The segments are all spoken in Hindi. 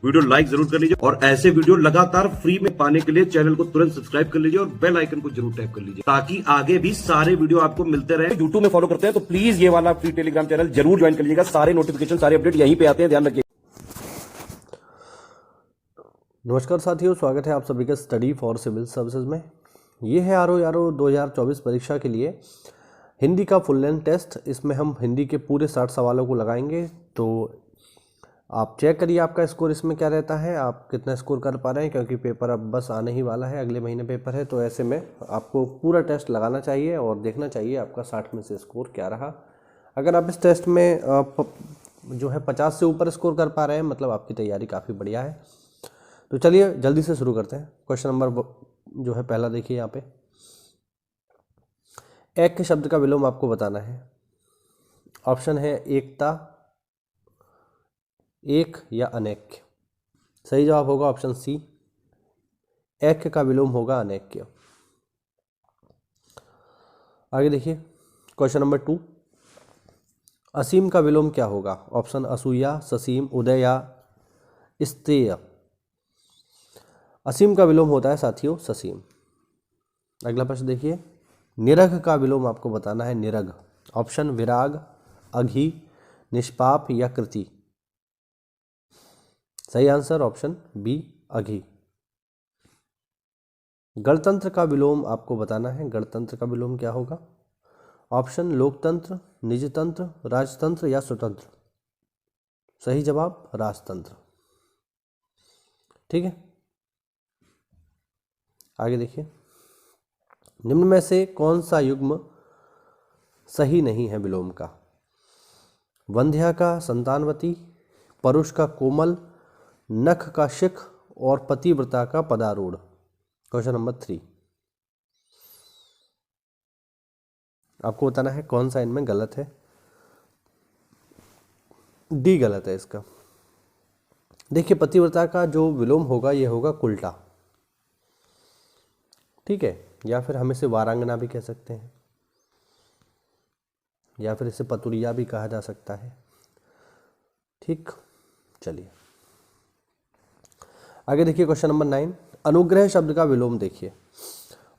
वीडियो लाइक जरूर कर लीजिए और ऐसे वीडियो लगातार फ्री में पाने के लिए चैनल को तुरंत सब्सक्राइब कर लीजिए और बेल आइकन को जरूर टैप कर लीजिए ताकि आगे भी सारे वीडियो आपको मिलते रहे। यूट्यूब में फॉलो करते हैं तो प्लीज ये वाला फ्री टेलीग्राम चैनल जरूर ज्वाइन कर लीजिएगा। सारे नोटिफिकेशन सारे अपडेट यहीं पे आते हैं, ध्यान रखिए। नमस्कार साथियों, स्वागत है आप सभी का स्टडी फॉर सिविल सर्विसेज में। ये है आरओ 2024 परीक्षा के लिए हिंदी का फुल लेंथ टेस्ट। इसमें हम हिंदी के पूरे 60 सवालों को लगाएंगे, तो आप चेक करिए आपका स्कोर इसमें क्या रहता है, आप कितना स्कोर कर पा रहे हैं, क्योंकि पेपर अब बस आने ही वाला है, अगले महीने पेपर है। तो ऐसे में आपको पूरा टेस्ट लगाना चाहिए और देखना चाहिए आपका 60 में से स्कोर क्या रहा। अगर आप इस टेस्ट में जो है 50 से ऊपर स्कोर कर पा रहे हैं, मतलब आपकी तैयारी काफ़ी बढ़िया है। तो चलिए जल्दी से शुरू करते हैं। क्वेश्चन नंबर जो है पहला देखिए यहाँ पे, ऐक्य शब्द का विलोम आपको बताना है। ऑप्शन है एकता, एक या अनैक्य। सही जवाब होगा ऑप्शन सी, ऐक्य का विलोम होगा अनैक्य। आगे देखिए क्वेश्चन नंबर 2, असीम का विलोम क्या होगा। ऑप्शन असूया, ससीम, उदय या स्तेय। असीम का विलोम होता है साथियों ससीम। अगला प्रश्न देखिए, निरघ का विलोम आपको बताना है। निरघ, ऑप्शन विराग, अघी, निष्पाप या कृति। सही आंसर ऑप्शन बी, अघी। गणतंत्र का विलोम आपको बताना है। गणतंत्र का विलोम क्या होगा। ऑप्शन लोकतंत्र, निजतंत्र, राजतंत्र या स्वतंत्र। सही जवाब राजतंत्र। ठीक है, आगे देखिए, निम्न में से कौन सा युग्म सही नहीं है विलोम का। वंध्या का संतानवती, परुष का कोमल, नख का शिख और पतिव्रता का पदारूढ़। क्वेश्चन नंबर 3, आपको बताना है कौन सा इनमें गलत है। डी गलत है इसका। देखिए पतिव्रता का जो विलोम होगा ये होगा कुल्टा, ठीक है, या फिर हम इसे वारांगना भी कह सकते हैं, या फिर इसे पतुरिया भी कहा जा सकता है। ठीक, चलिए आगे देखिए क्वेश्चन नंबर 9, अनुग्रह शब्द का विलोम देखिए।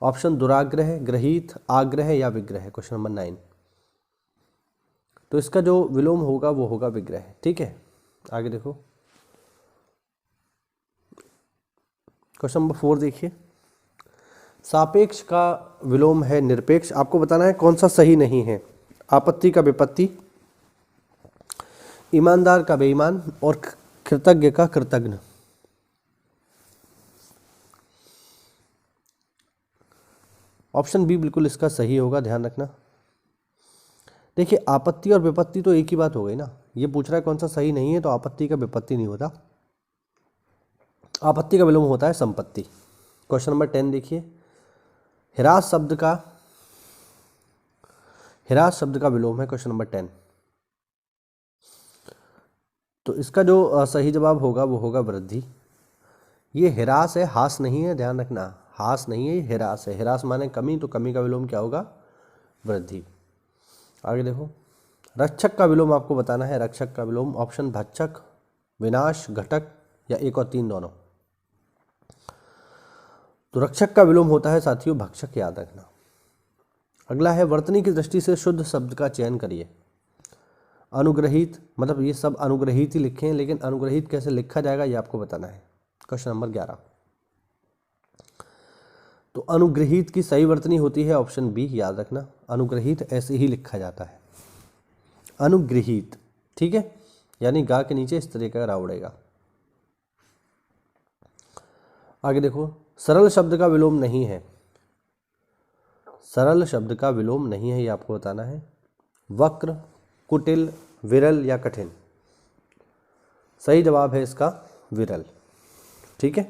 ऑप्शन दुराग्रह, ग्रहित, आग्रह या विग्रह। क्वेश्चन नंबर 9, तो इसका जो विलोम होगा वो होगा विग्रह। ठीक है, आगे देखो क्वेश्चन नंबर 4 देखिए, सापेक्ष का विलोम है निरपेक्ष। आपको बताना है कौन सा सही नहीं है। आपत्ति का विपत्ति, ईमानदार का बेईमान और कृतज्ञ का कृतज्ञ। ऑप्शन बी बिल्कुल इसका सही होगा, ध्यान रखना। देखिए आपत्ति और विपत्ति तो एक ही बात हो गई ना, ये पूछ रहा है कौन सा सही नहीं है, तो आपत्ति का विपत्ति नहीं होता, आपत्ति का विलोम होता है संपत्ति। क्वेश्चन नंबर 10 देखिए, हिरास शब्द का विलोम है। क्वेश्चन नंबर 10, तो इसका जो सही जवाब होगा वो होगा वृद्धि। ये हिरास है, हास नहीं है, ध्यान रखना, हास नहीं है, ये हिरास है। हिरास माने कमी, तो कमी का विलोम क्या होगा, वृद्धि। आगे देखो, रक्षक का विलोम आपको बताना है। रक्षक का विलोम, ऑप्शन भक्षक, विनाश, घटक या 1 और 3 दोनों। तो रक्षक का विलोम होता है साथियों भक्षक, याद रखना। अगला है, वर्तनी की दृष्टि से शुद्ध शब्द का चयन करिए। अनुग्रहित, मतलब ये सब अनुग्रहित ही लिखे हैं, लेकिन अनुग्रहित कैसे लिखा जाएगा ये आपको बताना है। क्वेश्चन नंबर 11, तो अनुग्रहित की सही वर्तनी होती है ऑप्शन बी, याद रखना। अनुग्रहित ऐसे ही लिखा जाता है, अनुग्रहित। ठीक है, यानी गा के नीचे इस तरह का रा उड़ेगा। आगे देखो, सरल शब्द का विलोम नहीं है। सरल शब्द का विलोम नहीं है, ये आपको बताना है। वक्र, कुटिल, विरल या कठिन। सही जवाब है इसका विरल। ठीक है,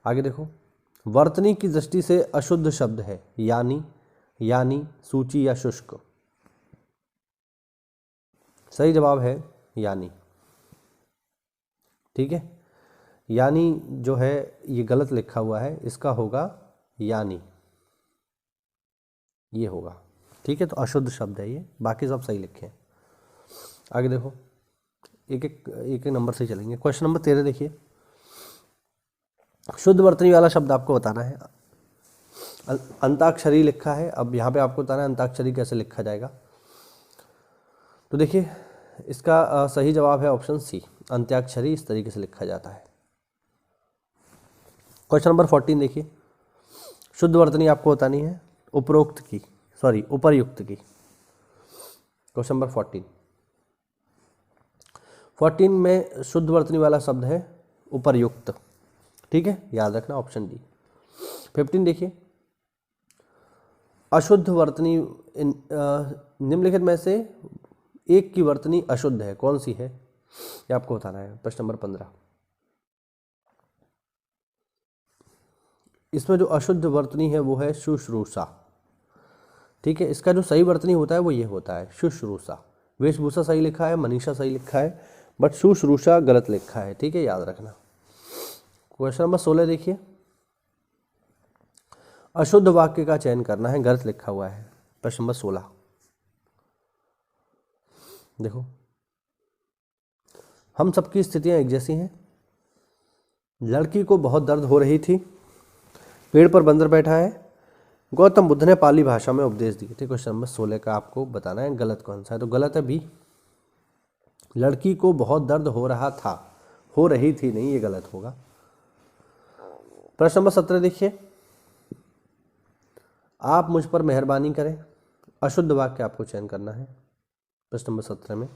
आगे देखो, वर्तनी की दृष्टि से अशुद्ध शब्द है यानी, यानी, सूची या शुष्क। सही जवाब है यानी। ठीक है, यानी जो है ये गलत लिखा हुआ है, इसका होगा यानी, ये होगा। ठीक है, तो अशुद्ध शब्द है ये, बाकी सब सही लिखे हैं। आगे देखो, एक नंबर से चलेंगे। क्वेश्चन नंबर 13 देखिए, शुद्ध वर्तनी वाला शब्द आपको बताना है। अंताक्षरी लिखा है, अब यहाँ पे आपको बताना है अंताक्षरी कैसे लिखा जाएगा। तो देखिए इसका सही जवाब है ऑप्शन सी, अंत्याक्षरी इस तरीके से लिखा जाता है। क्वेश्चन नंबर 14 देखिए, शुद्ध वर्तनी आपको बतानी है उपर्युक्त की। क्वेश्चन नंबर 14 में शुद्ध वर्तनी वाला शब्द है उपर्युक्त, ठीक है, याद रखना ऑप्शन डी। 15 देखिए, अशुद्ध वर्तनी निम्नलिखित में से एक की वर्तनी अशुद्ध है, कौन सी है, ये आपको बताना है। प्रश्न नंबर 15, इसमें जो अशुद्ध वर्तनी है वो है शुश्रूषा, ठीक है। इसका जो सही वर्तनी होता है वो ये होता है शुश्रूषा। वेशभूषा सही लिखा है, मनीषा सही लिखा है, बट शुश्रूषा गलत लिखा है, ठीक है, याद रखना। क्वेश्चन नंबर 16 देखिए, अशुद्ध वाक्य का चयन करना है, गलत लिखा हुआ है। प्रश्न नंबर 16 देखो, हम सबकी स्थितियां एक जैसी हैं। लड़की को बहुत दर्द हो रही थी, पेड़ पर बंदर बैठा है, गौतम बुद्ध ने पाली भाषा में उपदेश दिए थे। क्वेश्चन नंबर 16 का आपको बताना है गलत कौन सा है। तो गलत है बी, लड़की को बहुत दर्द हो रहा था, हो रही थी नहीं, ये गलत होगा। प्रश्न नंबर 17 देखिए, आप मुझ पर मेहरबानी करें, अशुद्ध वाक्य आपको चयन करना है। प्रश्न नंबर 17 में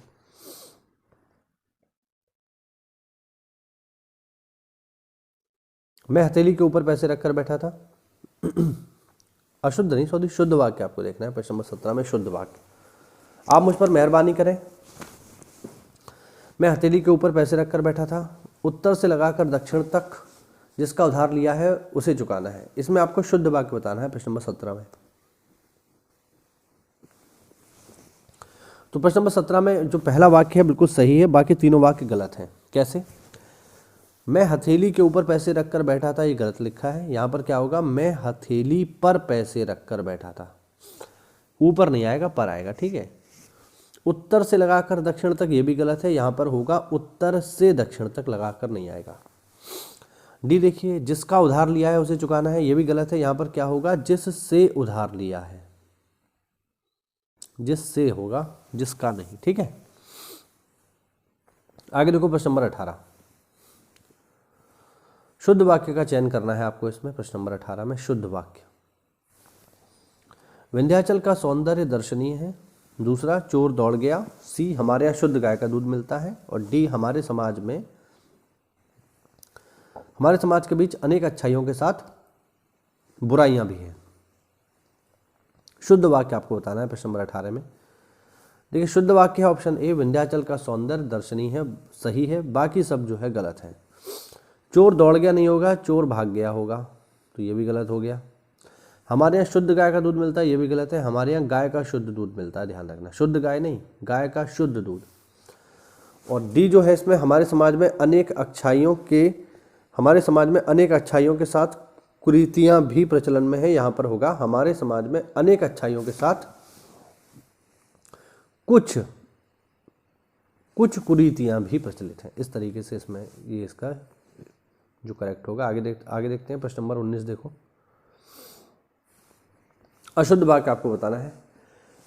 मैं हथेली के ऊपर पैसे रखकर बैठा था, अशुद्ध नहीं सॉरी शुद्ध वाक्य आपको देखना है। प्रश्न नंबर 17 में शुद्ध वाक्य, आप मुझ पर मेहरबानी करें, मैं हथेली के ऊपर पैसे रखकर बैठा था, उत्तर से लगाकर दक्षिण तक जिसका उधार लिया है उसे चुकाना है। इसमें आपको शुद्ध वाक्य बताना है प्रश्न नंबर 17 में। तो प्रश्न नंबर 17 में जो पहला वाक्य है बिल्कुल सही है, बाकी तीनों वाक्य गलत हैं। कैसे? मैं हथेली के ऊपर पैसे रखकर बैठा था, ये गलत लिखा है। यहाँ पर क्या होगा, मैं हथेली पर पैसे रखकर बैठा था, ऊपर नहीं आएगा पर आएगा, ठीक है। उत्तर से लगाकर दक्षिण तक, ये भी गलत है, यहाँ पर होगा उत्तर से दक्षिण तक लगाकर नहीं आएगा। डी देखिए, जिसका उधार लिया है उसे चुकाना है, ये भी गलत है। यहाँ पर क्या होगा, जिससे उधार लिया है, जिससे होगा, जिसका नहीं, ठीक है। आगे देखो प्रश्न नंबर 18, शुद्ध वाक्य का चयन करना है आपको इसमें। प्रश्न नंबर 18 में शुद्ध वाक्य, विंध्याचल का सौंदर्य दर्शनीय है। दूसरा, चोर दौड़ गया। सी, हमारे यहाँ शुद्ध गाय का दूध मिलता है। और डी, हमारे समाज के बीच अनेक अच्छाइयों के साथ बुराइयां भी हैं। शुद्ध वाक्य आपको बताना है प्रश्न नंबर 18 में। देखिए, शुद्ध वाक्य है ऑप्शन ए, विंध्याचल का सौंदर्य दर्शनीय है, सही है, बाकी सब जो है गलत है। चोर दौड़ गया नहीं होगा, चोर भाग गया होगा, तो ये भी गलत हो गया। हमारे यहाँ शुद्ध गाय का दूध मिलता है, ये भी गलत है। हमारे यहाँ गाय का शुद्ध दूध मिलता है, ध्यान रखना, शुद्ध गाय नहीं, गाय का शुद्ध दूध। और डी जो है इसमें, हमारे समाज में अनेक अच्छाइयों के साथ कुरीतियां भी प्रचलन में है। यहाँ पर होगा, हमारे समाज में अनेक अच्छाइयों के साथ कुछ कुरीतियां भी प्रचलित हैं, इस तरीके से इसमें ये इसका जो करेक्ट होगा। आगे देखते हैं प्रश्न नंबर 19 देखो, अशुद्ध वाक्य आपको बताना है।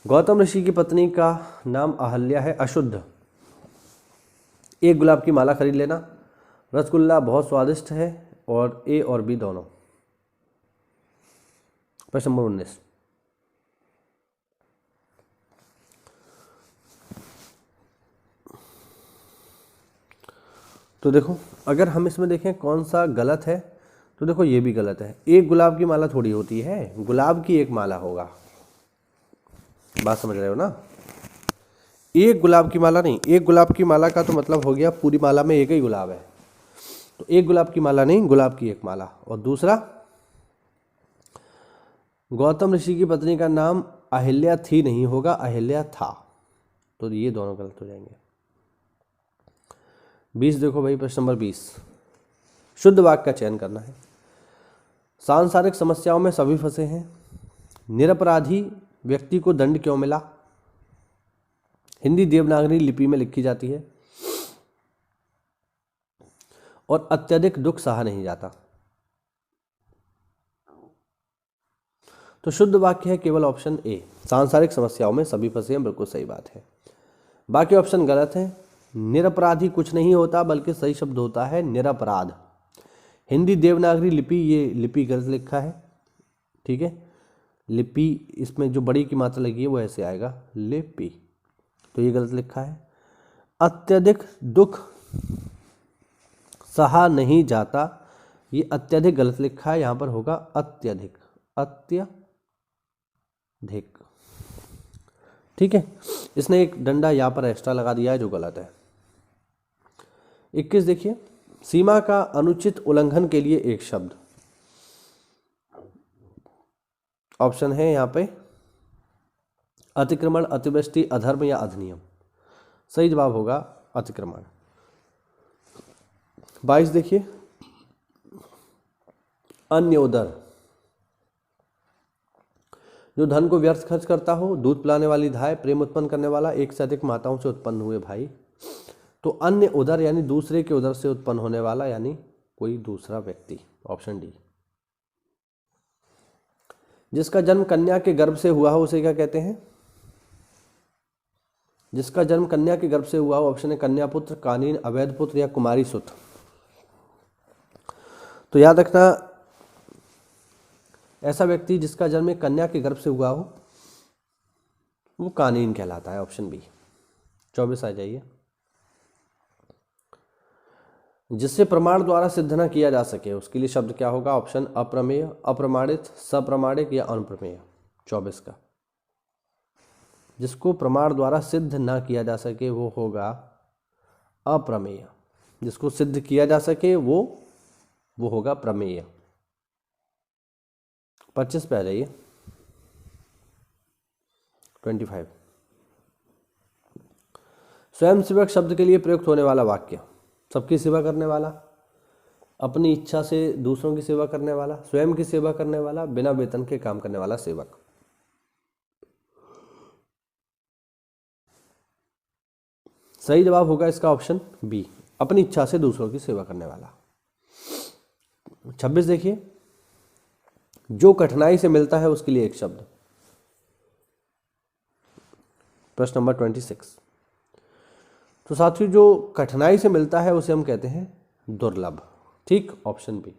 गौतम ऋषि की पत्नी का नाम अहल्या है, अशुद्ध। एक गुलाब की माला खरीद लेना, रसगुल्ला बहुत स्वादिष्ट है, और ए और बी दोनों। प्रश्न नंबर 19, तो देखो अगर हम इसमें देखें कौन सा गलत है, तो देखो ये भी गलत है। एक गुलाब की माला थोड़ी होती है, गुलाब की एक माला होगा, बात समझ रहे हो ना। एक गुलाब की माला नहीं, एक गुलाब की माला का तो मतलब हो गया पूरी माला में एक ही गुलाब है, तो एक गुलाब की माला नहीं, गुलाब की एक माला। और दूसरा, गौतम ऋषि की पत्नी का नाम अहिल्या थी नहीं होगा, अहिल्या था, तो ये दोनों गलत हो जाएंगे। 20 देखो भाई, प्रश्न नंबर 20, शुद्ध वाक्य का चयन करना है। सांसारिक समस्याओं में सभी फंसे हैं, निरपराधी व्यक्ति को दंड क्यों मिला, हिंदी देवनागरी लिपि में लिखी जाती है, और अत्यधिक दुख सहा नहीं जाता। तो शुद्ध वाक्य है केवल ऑप्शन ए, सांसारिक समस्याओं में सभी फंसे हैं, बिल्कुल सही बात है। बाकी ऑप्शन गलत है। निरपराधी कुछ नहीं होता, बल्कि सही शब्द होता है निरपराध। हिंदी देवनागरी लिपि, ये लिपि गलत लिखा है, ठीक है। लिपि, इसमें जो बड़ी की मात्रा लगी है वो ऐसे आएगा लिपि, तो ये गलत लिखा है। अत्यधिक दुख सहा नहीं जाता, ये अत्यधिक गलत लिखा है, यहाँ पर होगा अत्यधिक, अत्यधिक, ठीक है। इसने एक डंडा यहाँ पर एक्स्ट्रा लगा दिया है जो गलत है। 21 देखिए, सीमा का अनुचित उल्लंघन के लिए एक शब्द। ऑप्शन है यहाँ पे अतिक्रमण, अतिवृष्टि, अधर्म या अधिनियम। सही जवाब होगा अतिक्रमण। 22 देखिए, अन्य उदर, जो धन को व्यर्थ खर्च करता हो, दूध पिलाने वाली धाय, प्रेम उत्पन्न करने वाला, एक से अधिक माताओं से उत्पन्न हुए भाई। तो अन्य उदर यानी दूसरे के उदर से उत्पन्न होने वाला, यानी कोई दूसरा व्यक्ति, ऑप्शन डी। जिसका जन्म कन्या के गर्भ से हुआ हो उसे क्या कहते हैं? जिसका जन्म कन्या के गर्भ से हुआ हो, ऑप्शन है कन्या पुत्र, कानीन, अवैध पुत्र या कुमारी सुत। तो याद रखना, ऐसा व्यक्ति जिसका जन्म एक कन्या के गर्भ से हुआ हो वो कानीन कहलाता है, ऑप्शन बी। 24 आ जाइए। जिससे प्रमाण द्वारा सिद्ध न किया जा सके उसके लिए शब्द क्या होगा? ऑप्शन अप्रमेय, अप्रमाणित, सप्रमाणिक या अनुप्रमेय। 24 का, जिसको प्रमाण द्वारा सिद्ध ना किया जा सके वो होगा अप्रमेय, जिसको सिद्ध किया जा सके वो होगा प्रमेय। 25 पे आ जाइए। 25, स्वयं सेवक शब्द के लिए प्रयुक्त होने वाला वाक्य। सबकी सेवा करने वाला, अपनी इच्छा से दूसरों की सेवा करने वाला, स्वयं की सेवा करने वाला, बिना वेतन के काम करने वाला सेवक। सही जवाब होगा इसका ऑप्शन बी, अपनी इच्छा से दूसरों की सेवा करने वाला। 26 देखिए, जो कठिनाई से मिलता है उसके लिए एक शब्द। प्रश्न नंबर 26। तो साथियों, जो कठिनाई से मिलता है उसे हम कहते हैं दुर्लभ, ठीक, ऑप्शन बी।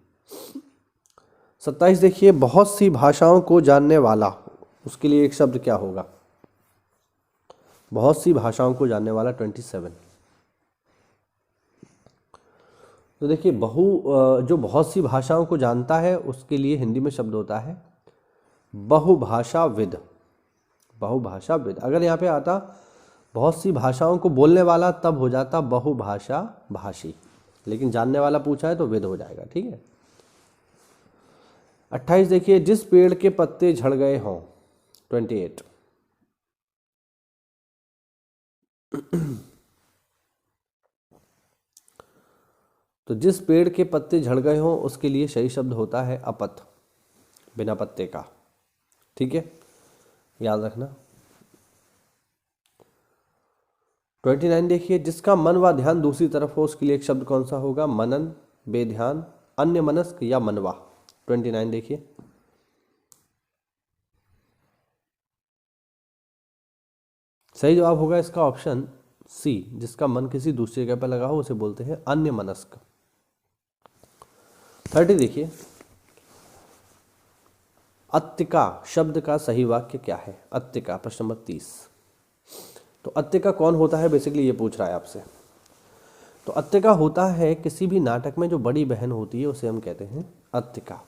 27 देखिए, बहुत सी भाषाओं को जानने वाला, उसके लिए एक शब्द क्या होगा? बहुत सी भाषाओं को जानने वाला 27। तो देखिए, जो बहुत सी भाषाओं को जानता है उसके लिए हिंदी में शब्द होता है बहुभाषाविद। बहुभाषाविद, अगर यहाँ पे आता बहुत सी भाषाओं को बोलने वाला तब हो जाता बहुभाषा भाषी, लेकिन जानने वाला पूछा है तो विद हो जाएगा, ठीक है। 28 देखिए, जिस पेड़ के पत्ते झड़ गए हों। 28, तो जिस पेड़ के पत्ते झड़ गए हों उसके लिए सही शब्द होता है अपत, बिना पत्ते का, ठीक है, याद रखना। 29 देखिए, जिसका मन व ध्यान दूसरी तरफ हो उसके लिए एक शब्द कौन सा होगा? मनन, बेध्यान, अन्य मनस्क या मनवा। 29 देखिए, सही जवाब होगा इसका ऑप्शन सी, जिसका मन किसी दूसरी जगह पर लगा हो उसे बोलते हैं अन्य मनस्क। 30 देखिए, अत्तिका शब्द का सही वाक्य क्या है? अत्तिका, प्रश्न नंबर 30। तो अत्तिका कौन होता है, बेसिकली ये पूछ रहा है आपसे। तो अत्तिका होता है किसी भी नाटक में जो बड़ी बहन होती है उसे हम कहते हैं अत्तिका।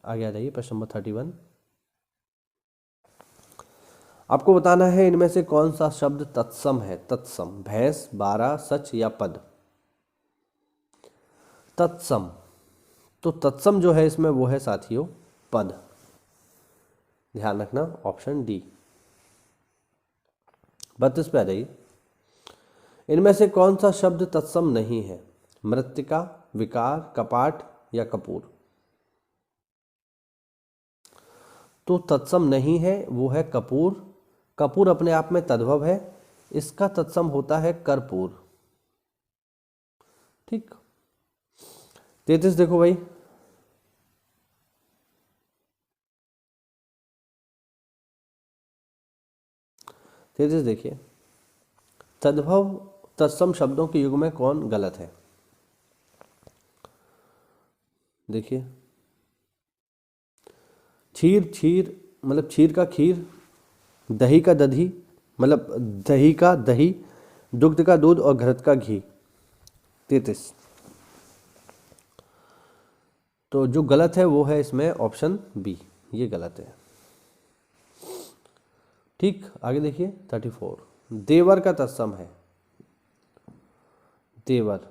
आगे आ जाइए, प्रश्न नंबर 31। आपको बताना है इनमें से कौन सा शब्द तत्सम है। तत्सम, भैंस, बारह, सच या पद। तत्सम, तो तत्सम जो है इसमें वो है साथियों पद, ध्यान रखना, ऑप्शन डी। 32 पे आ जाइए, इनमें से कौन सा शब्द तत्सम नहीं है? मृत्तिका, विकार, कपाट या कपूर। तो तत्सम नहीं है वो है कपूर। कपूर अपने आप में तद्भव है, इसका तत्सम होता है कर्पूर। ठीक। 33 देखो भाई, 33 देखिए, तद्भव तत्सम शब्दों के युग में कौन गलत है? देखिए, क्षीर क्षीर मतलब क्षीर का खीर, दही का दधी मतलब दही का दही, दुग्ध का दूध और घृत का घी। 33। तो जो गलत है वो है इसमें ऑप्शन बी, ये गलत है। ठीक, आगे देखिए 34, देवर का तत्सम है, देवर।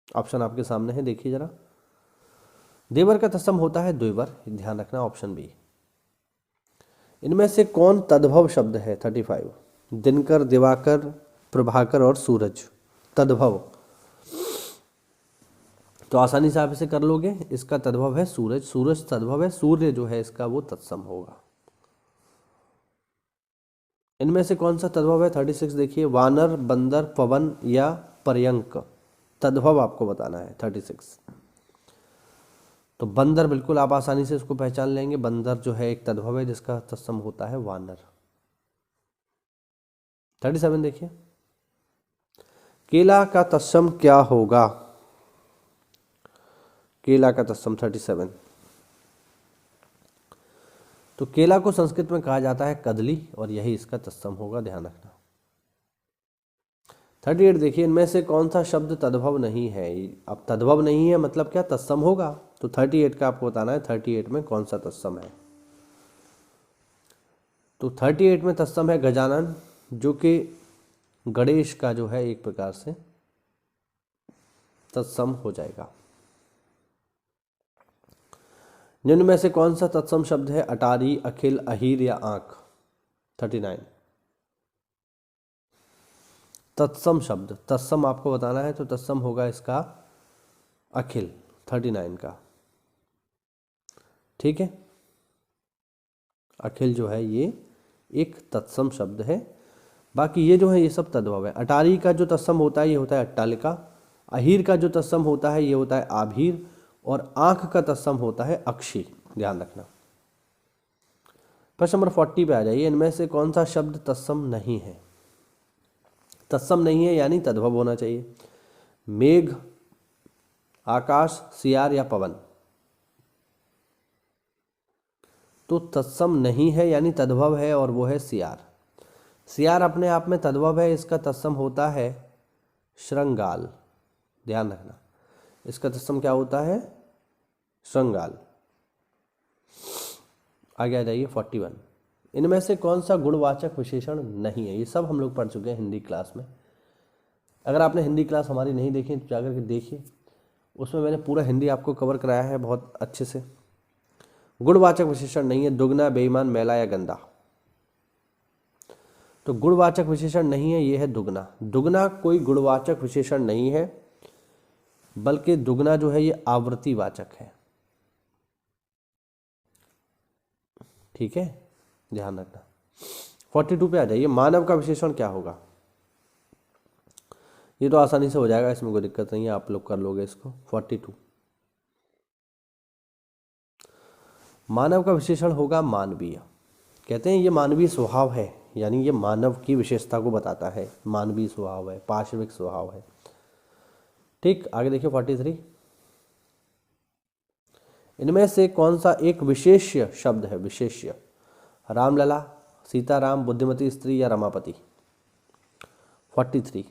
ऑप्शन आपके सामने है, देखिए जरा। देवर का तत्सम होता है द्विवर, ध्यान रखना, ऑप्शन बी। इनमें से कौन तद्भव शब्द है? 35, दिनकर, दिवाकर, प्रभाकर और सूरज। तद्भव, तो आसानी से आप इसे कर लोगे। इसका तद्भव है सूरज, सूरज तद्भव है, सूर्य जो है इसका वो तत्सम होगा। इनमें से कौन सा तद्भव है? 36 देखिए, वानर, बंदर, पवन या पर्यंक। तद्भव आपको बताना है 36। तो बंदर बिल्कुल आप आसानी से इसको पहचान लेंगे, बंदर जो है एक तद्भव है जिसका तत्सम होता है वानर। 37 देखिए, केला का तत्सम क्या होगा? केला का तत्सम 37। तो केला को संस्कृत में कहा जाता है कदली और यही इसका तत्सम होगा, ध्यान रखना। 38 देखिए, इनमें से कौन सा शब्द तद्भव नहीं है? अब तद्भव नहीं है मतलब क्या? तत्सम होगा। तो 38 का आपको बताना है, 38 में कौन सा तत्सम है। तो 38 में तत्सम है गजानन, जो कि गणेश का जो है एक प्रकार से तत्सम हो जाएगा। निम्न में से कौन सा तत्सम शब्द है? अटारी, अखिल, अहीर या आंख। 39 तत्सम शब्द, तत्सम आपको बताना है, तो तत्सम होगा इसका अखिल, 39 का। ठीक है, अखिल जो है ये एक तत्सम शब्द है। बाकी ये जो है ये सब तद्भव है। अटारी का जो तत्सम होता है ये होता है अट्टालिका, अहीर का जो तत्सम होता है ये होता है आभीर, और आंख का तत्सम होता है अक्षी, ध्यान रखना। प्रश्न नंबर 40 पे आ जाइए, इनमें से कौन सा शब्द तत्सम नहीं है? तत्सम नहीं है यानी तद्भव होना चाहिए। मेघ, आकाश, सियार या पवन। तो तत्सम नहीं है यानी तद्भव है और वो है सियार। सियार अपने आप में तद्भव है, इसका तत्सम होता है श्रृंगाल, ध्यान रखना। इसका तत्सम क्या होता है? श्रृंगाल। आगे आ जाइए 41, इनमें से कौन सा गुणवाचक विशेषण नहीं है? ये सब हम लोग पढ़ चुके हैं हिंदी क्लास में। अगर आपने हिंदी क्लास हमारी नहीं देखी तो जाकर के देखिए, उसमें मैंने पूरा हिंदी आपको कवर कराया है बहुत अच्छे से। गुणवाचक विशेषण नहीं है, दुगना, बेईमान, मैला या गंदा। तो गुणवाचक विशेषण नहीं है, ये है दुगना। दुगना कोई गुणवाचक विशेषण नहीं है, बल्कि दुगना जो है ये आवृत्तिवाचक है। ठीक है, ध्यान रखना। 42 पे आ जाइए, मानव का विशेषण क्या होगा? ये तो आसानी से हो जाएगा, इसमें कोई दिक्कत नहीं है, आप लोग कर लोगे इसको। 42, मानव का विशेषण होगा मानवीय। कहते हैं ये मानवीय स्वभाव है, यानी ये मानव की विशेषता को बताता है, मानवीय स्वभाव है, पार्श्विक स्वभाव है। ठीक, आगे देखिए 43, इनमें से कौन सा एक विशेष्य शब्द है? विशेष्य, रामलला, सीताराम, बुद्धिमती स्त्री या रमापति। 43,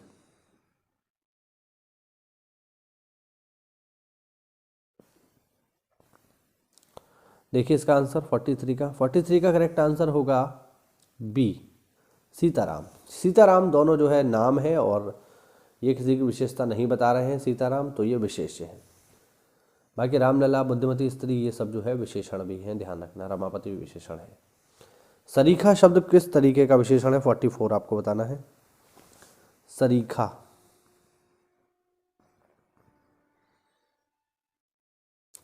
देखिए इसका आंसर 43 का करेक्ट आंसर होगा बी, सीताराम। सीताराम दोनों जो है नाम है और ये किसी की विशेषता नहीं बता रहे हैं सीताराम, तो ये विशेष्य है। बाकी रामलला, बुद्धिमती स्त्री ये सब जो है विशेषण भी हैं, ध्यान रखना। रमापति भी विशेषण है। सरीखा शब्द किस तरीके का विशेषण है? 44 आपको बताना है। सरीखा,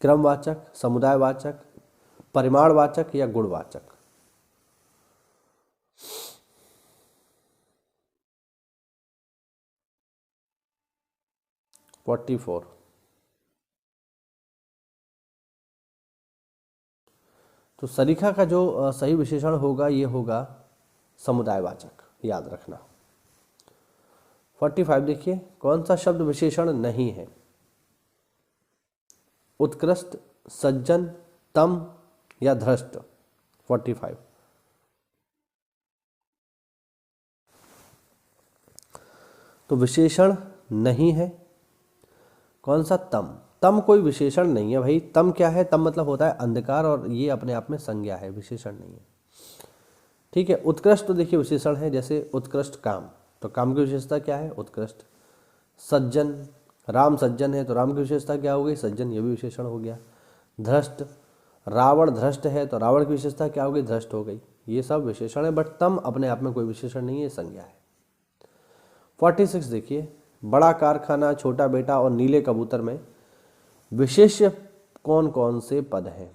क्रमवाचक, समुदायवाचक, परिमाणवाचक या गुणवाचक। 44। तो सरीखा का जो सही विशेषण होगा ये होगा समुदायवाचक, याद रखना। 45 देखिए, कौन सा शब्द विशेषण नहीं है? उत्कृष्ट, सज्जन, तम या धृष्ट। 45। तो विशेषण नहीं है कौन सा? तम। तम कोई विशेषण नहीं है भाई। तम क्या है? तम मतलब होता है अंधकार, और ये अपने आप में संज्ञा है, विशेषण नहीं है। ठीक है। उत्कृष्ट तो देखिए विशेषण है, जैसे उत्कृष्ट काम, तो काम की विशेषता क्या है? उत्कृष्ट। सज्जन, राम सज्जन है तो राम की विशेषता क्या हो गई? सज्जन, ये भी विशेषण हो गया। धृष्ट, रावण धृष्ट है तो रावण की विशेषता क्या हो गई? धृष्ट हो गई। ये सब विशेषण है, बट तम अपने आप में कोई विशेषण नहीं है, संज्ञा है। 46 देखिए, बड़ा कारखाना, छोटा बेटा और नीले कबूतर में विशेष्य कौन कौन से पद हैं?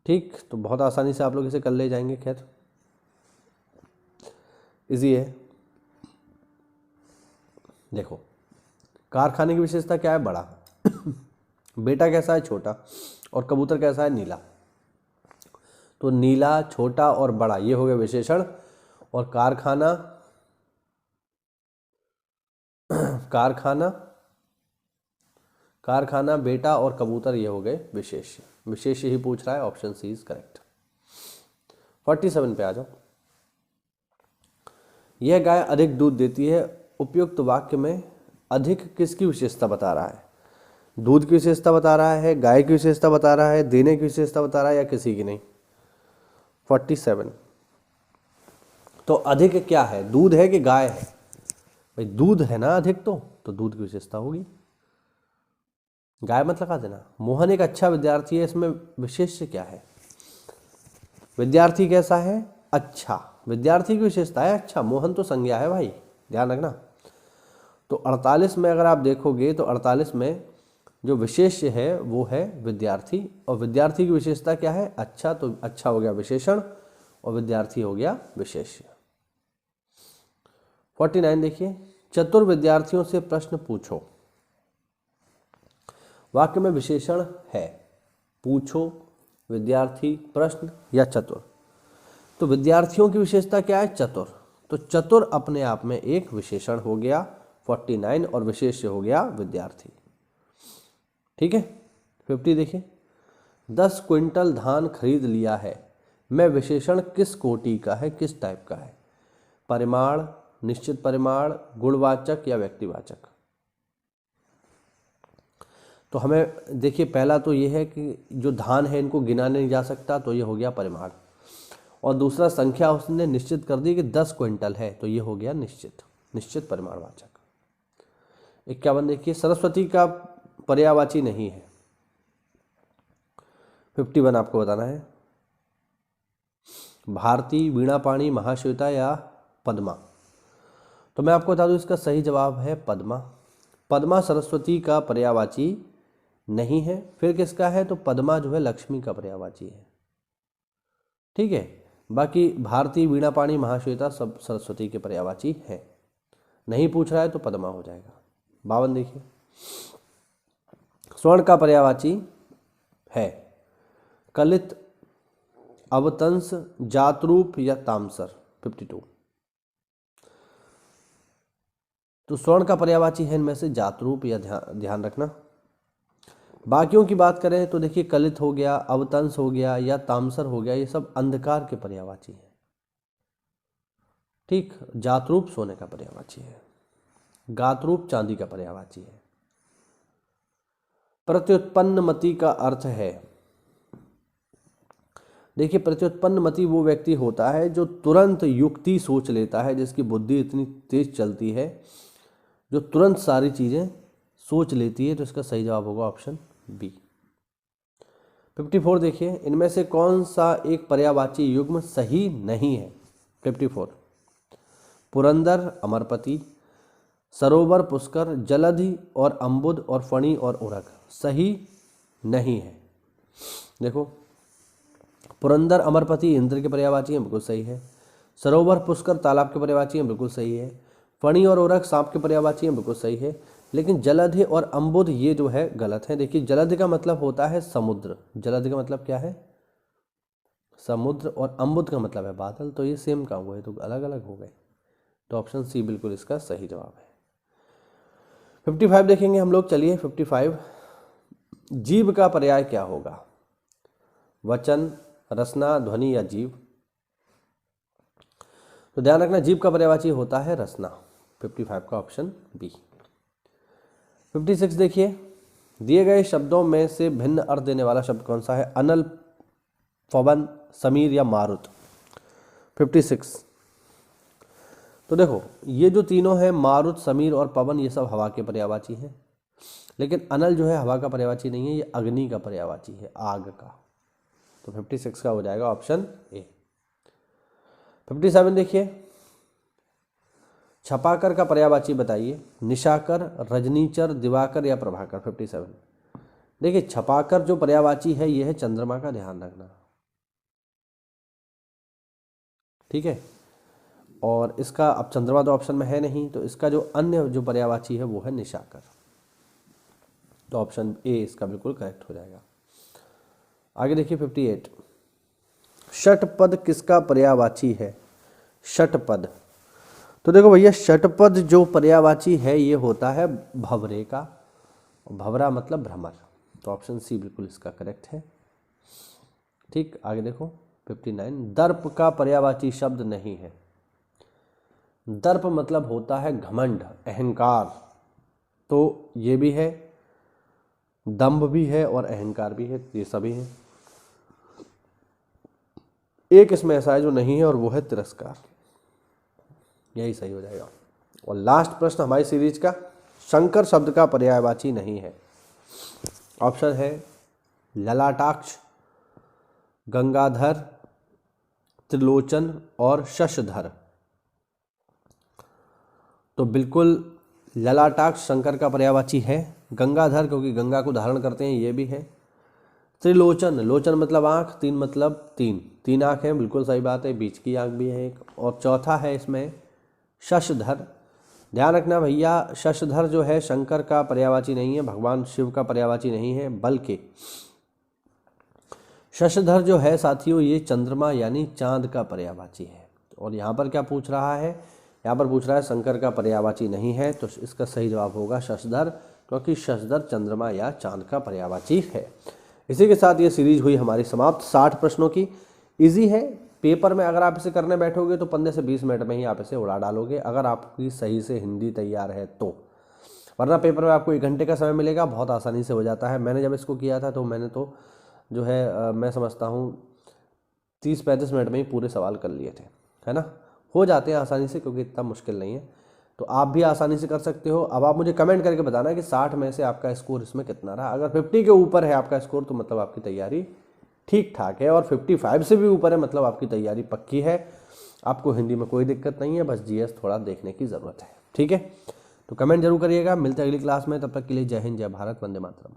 ठीक, तो बहुत आसानी से आप लोग इसे कर ले जाएंगे। खैर इजी है। देखो, कारखाने की विशेषता क्या है? बड़ा। बेटा कैसा है? छोटा। और कबूतर कैसा है? नीला। तो नीला, छोटा और बड़ा, ये हो गए विशेषण। और कारखाना, कारखाना, कारखाना, बेटा और कबूतर, ये हो गए विशेष्य। विशेष्य ही पूछ रहा है, ऑप्शन सी इज करेक्ट। 47 पे आ जाओ। यह गाय अधिक दूध देती है, उपयुक्त वाक्य में अधिक किसकी विशेषता बता रहा है? दूध की विशेषता बता रहा है, गाय की विशेषता बता रहा है, देने की विशेषता बता रहा है, या किसी की नहीं? 47। तो अधिक क्या है? दूध है कि गाय है? भाई दूध है ना अधिक, तो दूध की विशेषता होगी। गाय मत लगा देना। मोहन एक अच्छा विद्यार्थी है, इसमें विशेष्य क्या है? विद्यार्थी कैसा है? अच्छा। विद्यार्थी की विशेषता है अच्छा, मोहन तो संज्ञा है भाई, ध्यान रखना। तो 48 में अगर आप देखोगे तो 48 में जो विशेष्य है वो है विद्यार्थी, और विद्यार्थी की विशेषता क्या है? अच्छा। तो अच्छा हो गया विशेषण और विद्यार्थी हो गया विशेष्य। 49 देखिए, चतुर विद्यार्थियों से प्रश्न पूछो। वाक्य में विशेषण है, पूछो, विद्यार्थी, प्रश्न या चतुर। तो विद्यार्थियों की विशेषता क्या है? चतुर। तो चतुर अपने आप में एक विशेषण हो गया 49, और विशेष्य हो गया विद्यार्थी। ठीक है। 50 देखिए, 10 क्विंटल धान खरीद लिया है, मैं विशेषण किस कोटि का है, किस टाइप का है? परिमाण, निश्चित परिमाण, गुणवाचक या व्यक्तिवाचक? तो हमें देखिए, पहला तो ये है कि जो धान है इनको गिना नहीं जा सकता, तो ये हो गया परिमाण। और दूसरा संख्या उसने निश्चित कर दी कि 10 क्विंटल है, तो ये हो गया निश्चित, निश्चित परिमाणवाचक। 51 देखिए, सरस्वती का पर्यायवाची नहीं है। 51 आपको बताना है, भारती, वीणापाणी, महाश्वेता या पद्मा? तो मैं आपको बता दूं, इसका सही जवाब है पद्मा। पद्मा सरस्वती का पर्यायवाची नहीं है। फिर किसका है? तो पद्मा जो है लक्ष्मी का पर्यायवाची है। ठीक है। बाकी भारती, वीणापाणी, महाश्वेता सब सरस्वती के पर्यायवाची हैं। नहीं पूछ रहा है तो पद्मा हो जाएगा। 52 देखिए, स्वर्ण का पर्यायवाची है कलित, अवतंस, जातरूप या तामसर। 52। तो स्वर्ण का पर्यायवाची है इनमें से जातरूप, या ध्यान रखना। बाकियों की बात करें तो देखिए, कलित हो गया, अवतंस हो गया या तामसर हो गया, ये सब अंधकार के पर्यायवाची हैं। ठीक। जातरूप सोने का पर्यायवाची है, गातरूप चांदी का पर्यायवाची है। प्रत्युत्पन्नमति का अर्थ है, देखिए प्रत्युत्पन्नमति वो व्यक्ति होता है जो तुरंत युक्ति सोच लेता है, जिसकी बुद्धि इतनी तेज चलती है, जो तुरंत सारी चीजें सोच लेती है। तो इसका सही जवाब होगा ऑप्शन बी। 54 देखिए, इनमें से कौन सा एक पर्यायवाची युग्म सही नहीं है? 54, पुरंदर, अमरपति, सरोवर, पुष्कर, जलधि और अम्बुद और फणी और उरग सही नहीं है। देखो, पुरंदर, अमरपति इंद्र के पर्यायवाची हैं, बिल्कुल सही है। सरोवर, पुष्कर तालाब के पर्यायवाची हैं, बिल्कुल सही है। फणी और उरग सांप के पर्यायवाची हैं, बिल्कुल सही है। लेकिन जलधि और अम्बुध ये जो है गलत है। देखिए जलधि का मतलब होता है समुद्र, जलधि का मतलब क्या है समुद्र, और अम्बुध का मतलब है बादल, तो ये सेम काम हुए, तो अलग अलग हो गए। तो ऑप्शन सी बिल्कुल इसका सही जवाब है। 55 देखेंगे हम लोग, चलिए 55। जीव का पर्याय क्या होगा? वचन, रसना, ध्वनि या जीव? तो ध्यान रखना जीव का पर्यायवाची होता है रसना। 55 का ऑप्शन बी। 56 देखिए, दिए गए शब्दों में से भिन्न अर्थ देने वाला शब्द कौन सा है? अनल, पवन, समीर या मारुत? 56। तो देखो ये जो तीनों हैं, मारुत, समीर और पवन, ये सब हवा के पर्यायवाची हैं, लेकिन अनल जो है हवा का पर्यायवाची नहीं है, ये अग्नि का पर्यायवाची है, आग का। तो 56 का हो जाएगा ऑप्शन ए। 57 देखिए, छपाकर का पर्यायवाची बताइए। निशाकर, रजनीचर, दिवाकर या प्रभाकर? 57। देखिए छपाकर जो पर्यायवाची है ये है चंद्रमा का, ध्यान रखना, ठीक है। और इसका अब चंद्रमा तो ऑप्शन में है नहीं, तो इसका जो अन्य जो पर्यायवाची है वो है निशाकर। तो ऑप्शन ए इसका बिल्कुल करेक्ट हो जाएगा। आगे देखिए 58। षटपद किसका पर्यायवाची है? षटपद, तो देखो भैया षटपद जो पर्यायवाची है ये होता है भंवरे का, भंवरा मतलब भ्रमर। तो ऑप्शन सी बिल्कुल इसका करेक्ट है। ठीक, आगे देखो 59। दर्प का पर्यायवाची शब्द नहीं है। दर्प मतलब होता है घमंड, अहंकार, तो ये भी है, दंभ भी है और अहंकार भी है, ये सभी है। एक इसमें ऐसा है जो नहीं है और वो है तिरस्कार, यही सही हो जाएगा। और लास्ट प्रश्न हमारी सीरीज का, शंकर शब्द का पर्यायवाची नहीं है। ऑप्शन है ललाटाक्ष, गंगाधर, त्रिलोचन और शशधर। तो बिल्कुल ललाटाक्ष शंकर का पर्यायवाची है। गंगाधर क्योंकि गंगा को धारण करते हैं, ये भी है। त्रिलोचन, लोचन मतलब आंख, तीन मतलब तीन, तीन आंख हैं, बिल्कुल सही बात है, बीच की आंख भी है एक। और चौथा है इसमें शशधर। ध्यान रखना भैया, शशधर जो है शंकर का पर्यायवाची नहीं है, भगवान शिव का पर्यायवाची नहीं है, बल्कि शशधर जो है साथियों ये चंद्रमा यानी चांद का पर्यायवाची है। और यहाँ पर क्या पूछ रहा है? यहाँ पर पूछ रहा है शंकर का पर्यायवाची नहीं है, तो इसका सही जवाब होगा शशधर, क्योंकि शशधर चंद्रमा या चांद का पर्यायवाची है। इसी के साथ ये सीरीज हुई हमारी समाप्त 60 प्रश्नों की। इजी है, पेपर में अगर आप इसे करने बैठोगे तो 15 से 20 मिनट में ही आप इसे उड़ा डालोगे, अगर आपकी सही से हिंदी तैयार है तो। वरना पेपर में आपको 1 घंटे का समय मिलेगा, बहुत आसानी से हो जाता है। मैंने जब इसको किया था तो मैंने तो जो है मैं समझता हूँ 30-35 मिनट में ही पूरे सवाल कर लिए थे, है ना। हो जाते हैं आसानी से क्योंकि इतना मुश्किल नहीं है, तो आप भी आसानी से कर सकते हो। अब आप मुझे कमेंट करके बताना कि 60 में से आपका स्कोर इसमें कितना रहा। अगर 50 के ऊपर है आपका स्कोर तो मतलब आपकी तैयारी ठीक ठाक है, और 55 से भी ऊपर है मतलब आपकी तैयारी पक्की है, आपको हिंदी में कोई दिक्कत नहीं है, बस जीएस थोड़ा देखने की ज़रूरत है। ठीक है, तो कमेंट जरूर करिएगा। मिलते हैं अगली क्लास में, तब तक के लिए जय हिंद, जय भारत, वंदे मातरम।